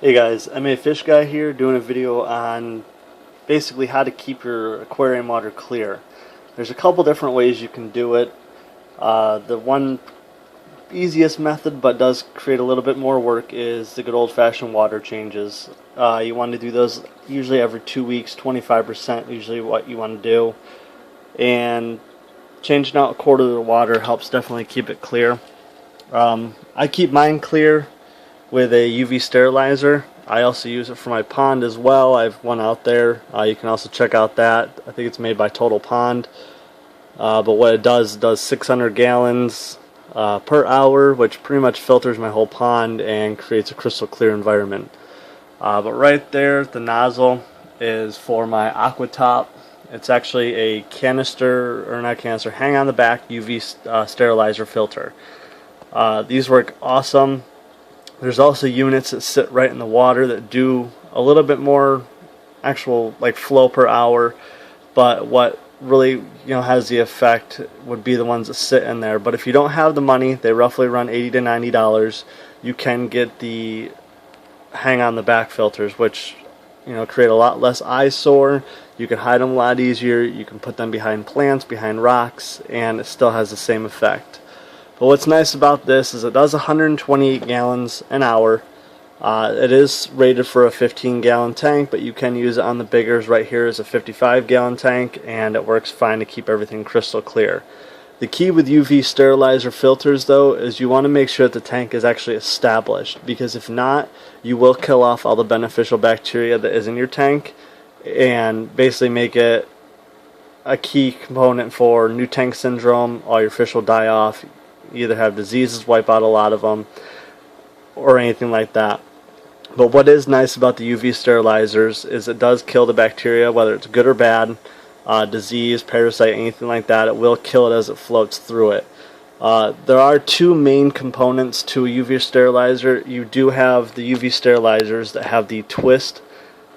Hey guys, I'm a fish guy here doing a video on basically how to keep your aquarium water clear. There's a couple different ways you can do it. The one easiest method but does create a little bit more work is the good old-fashioned water changes. You want to do those usually every 2 weeks, 25% usually what you want to do. And changing out a quarter of the water helps definitely keep it clear. I keep mine clear with a UV sterilizer. I also use it for my pond as well. I have one out there. You can also check out that. I think it's made by Total Pond. But what it does 600 gallons per hour, which pretty much filters my whole pond and creates a crystal clear environment. But right there, the nozzle is for my aqua top. It's actually a canister, or not canister, hang on the back UV sterilizer filter. These work awesome. There's also units that sit right in the water that do a little bit more actual like flow per hour, but what really has the effect would be the ones that sit in there. But if you don't have the money, they roughly run $80 to $90. You can get the hang on the back filters, which create a lot less eyesore. You can hide them a lot easier. You can put them behind plants, behind rocks, and it still has the same effect. But what's nice about this is it does 128 gallons an hour. It is rated for a 15-gallon tank, but you can use it on the biggers. Right here is a 55-gallon tank, and it works fine to keep everything crystal clear. The key with UV sterilizer filters, though, is you want to make sure that the tank is actually established, because if not, you will kill off all the beneficial bacteria that is in your tank and basically make it a key component for new tank syndrome. All your fish will die off. You either have diseases, wipe out a lot of them, or anything like that. But what is nice about the UV sterilizers is it does kill the bacteria, whether it's good or bad, disease, parasite, anything like that. It will kill it as it floats through it. There are two main components to a UV sterilizer. You do have the UV sterilizers that have the twist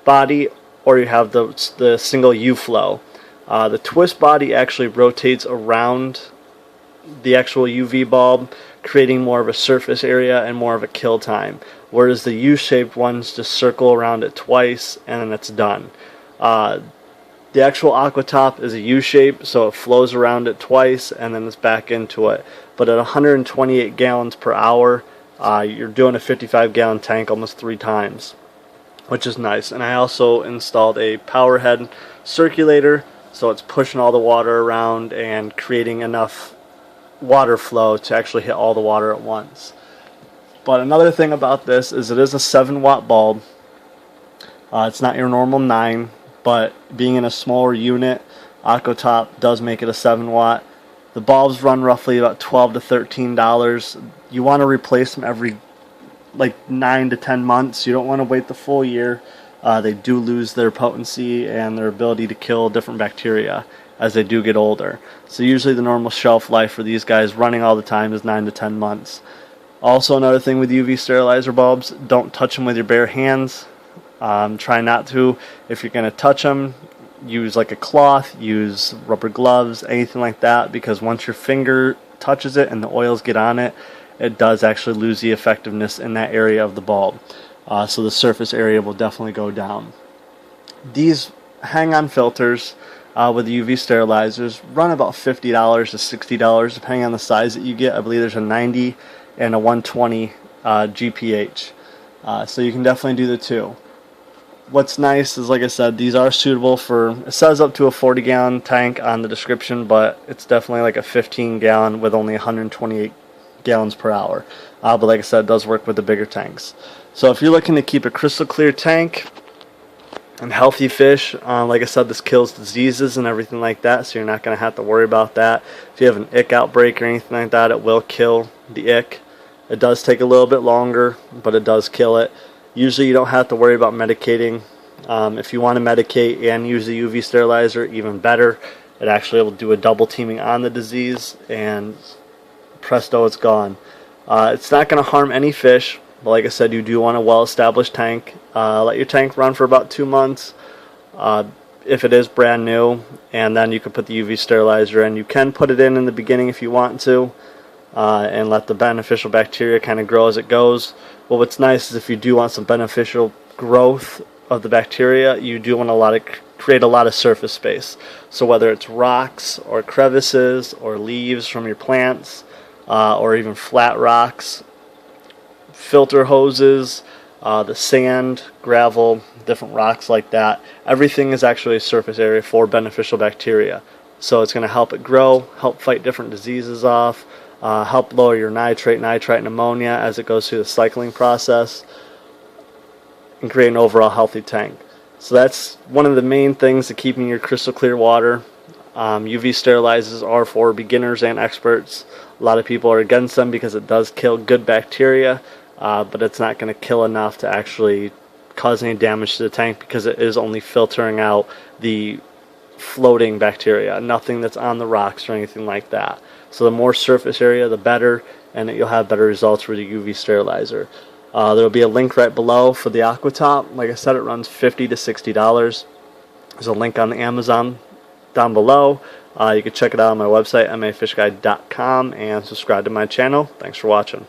body, or you have the single U-flow. The twist body actually rotates around the actual UV bulb, creating more of a surface area and more of a kill time, whereas the U-shaped ones just circle around it twice and then it's done. The actual aqua top is a U-shape, so it flows around it twice and then it's back into it. But at 128 gallons per hour, you're doing a 55-gallon tank almost 3 times, which is nice. And I also installed a power head circulator, so it's pushing all the water around and creating enough water flow to actually hit all the water at once. But another thing about this is it is a 7-watt bulb. It's not your normal 9, but being in a smaller unit, AquaTop does make it a 7-watt. The bulbs run roughly about $12 to $13. You want to replace them every like 9 to 10 months. You don't want to wait the full year. They do lose their potency and their ability to kill different bacteria as they do get older. So usually the normal shelf life for these guys running all the time is 9 to 10 months. Also, another thing with UV sterilizer bulbs, don't touch them with your bare hands. Try not to. If you're going to touch them, use like a cloth, use rubber gloves, anything like that, because once your finger touches it and the oils get on it, it does actually lose the effectiveness in that area of the bulb. So the surface area will definitely go down. These hang-on filters with the UV sterilizers run about $50 to $60 depending on the size that you get. I believe there's a 90 and a 120 GPH. So you can definitely do the two. What's nice is, like I said, these are suitable for, it says up to a 40-gallon tank on the description, but it's definitely like a 15-gallon with only 128 gallons per hour. But like I said, it does work with the bigger tanks. So if you're looking to keep a crystal clear tank and healthy fish, like I said, this kills diseases and everything like that, so you're not going to have to worry about that. If you have an ick outbreak or anything like that, it will kill the ick. It does take a little bit longer, but it does kill it. Usually you don't have to worry about medicating. If you want to medicate and use the UV sterilizer, even better. It actually will do a double teaming on the disease, and presto, it's gone. It's not going to harm any fish. But like I said, you do want a well-established tank. Let your tank run for about 2 months if it is brand new, and then you can put the UV sterilizer in. You can put it in the beginning if you want to. and let the beneficial bacteria kind of grow as it goes. Well, what's nice is if you do want some beneficial growth of the bacteria, you do want create a lot of surface space. So whether it's rocks or crevices or leaves from your plants, or even flat rocks, filter hoses, the sand, gravel, different rocks like that, everything is actually a surface area for beneficial bacteria. So it's going to help it grow, help fight different diseases off, help lower your nitrite, and ammonia as it goes through the cycling process, and create an overall healthy tank. So that's one of the main things to keeping your crystal clear water. UV sterilizers are for beginners and experts. A lot of people are against them because it does kill good bacteria, but it's not going to kill enough to actually cause any damage to the tank, because it is only filtering out the floating bacteria, nothing that's on the rocks or anything like that. So the more surface area, the better, and you'll have better results with the UV sterilizer. There will be a link right below for the AquaTop. Like I said, it runs $50 to $60. There's a link on the Amazon down below. You can check it out on my website, mafishguide.com, and subscribe to my channel. Thanks for watching.